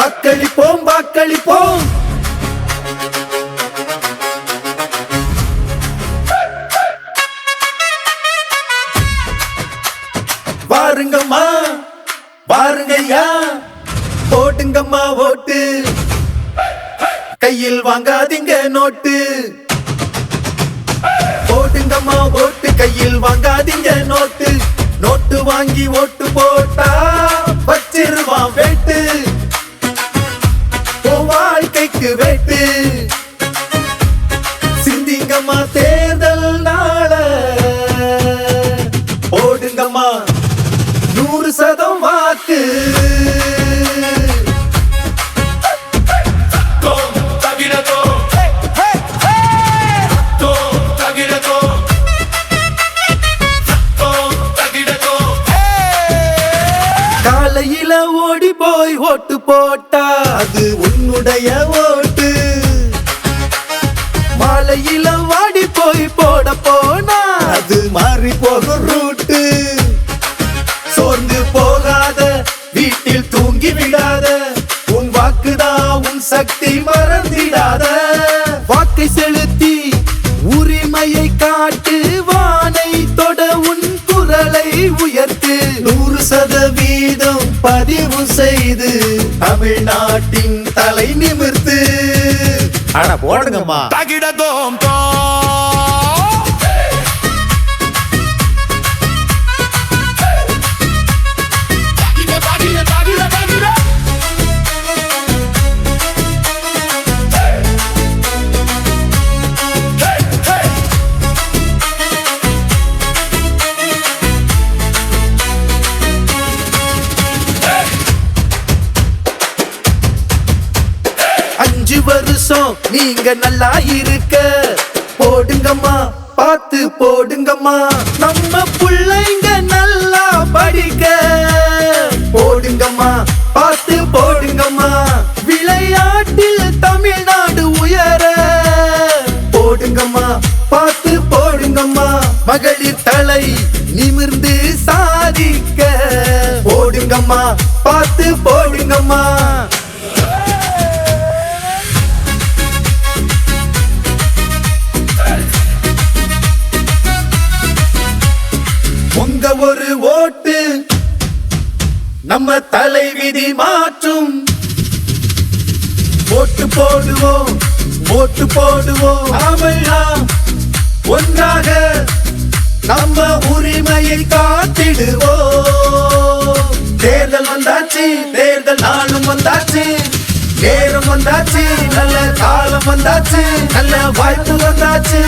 வாக்களிப்போம் வாக்களிப்போம். வாருங்கம்மா வாருங்கய்யா, போடுங்கம்மா ஓட்டு, கையில் வாங்காதீங்க நோட்டு. போடுங்கம்மா ஓட்டு, கையில் வாங்காதீங்க நோட்டு. நோட்டு வாங்கி ஓட்டு போட்டா வச்சிருவான் வேட்டு, வாழ்க்கைக்கு வேட்டு. சிந்திங்கம்மா தேர்தல் நாள, போடுங்கம்மா 100% வாக்கு. காலையில ஓடி போய் ஓட்டு போட்டா அது உன்னுடைய ஓட்டு. மாலையில வாடி போய் போட போனா அது மாறி போகும் ரூட்டு. சோர்ந்து போகாத, வீட்டில் தூங்கி விடாத, உன் வாக்குதான் உன் சக்தி, மறந்திடாத. வாக்கை செலுத்தி உரிமையை காட்டு, வானை தொட உன் குரலை உயர்த்து. 100% பதிவு செய்து தமிழ்நாட்டின் தலை நிமிர்த்து. ஆனா போடுங்கம்மா. தகிடதோம் தோ வருஷம் நீங்க நல்லா இருக்க, போடுங்கம்மா பார்த்து போடுங்கம்மா. நம்ம புள்ளைங்க நல்லா படிக்க, போடுங்கம்மா பார்த்து போடுங்கம்மா. விளையாட்டில் தமிழ்நாடு உயர, போடுங்கம்மா பார்த்து போடுங்கம்மா. மகளிர் தலை நிமிர்ந்து சாதிக்க, போடுங்கம்மா பார்த்து போடுங்கம்மா. உங்க ஒரு ஓட்டு நம்ம தலை விதி மாற்றும். ஓட்டு போடுவோம் ஓட்டு போடுவோம், நாமெல்லாம் ஒன்றாக நம்ம உரிமையை காத்திடுவோம். தேர்தல் வந்தாச்சு, தேர்தல் நாளும் வந்தாச்சு, நேரம் வந்தாச்சு, நல்ல காலம் வந்தாச்சு, நல்ல வாய்ப்பு வந்தாச்சு.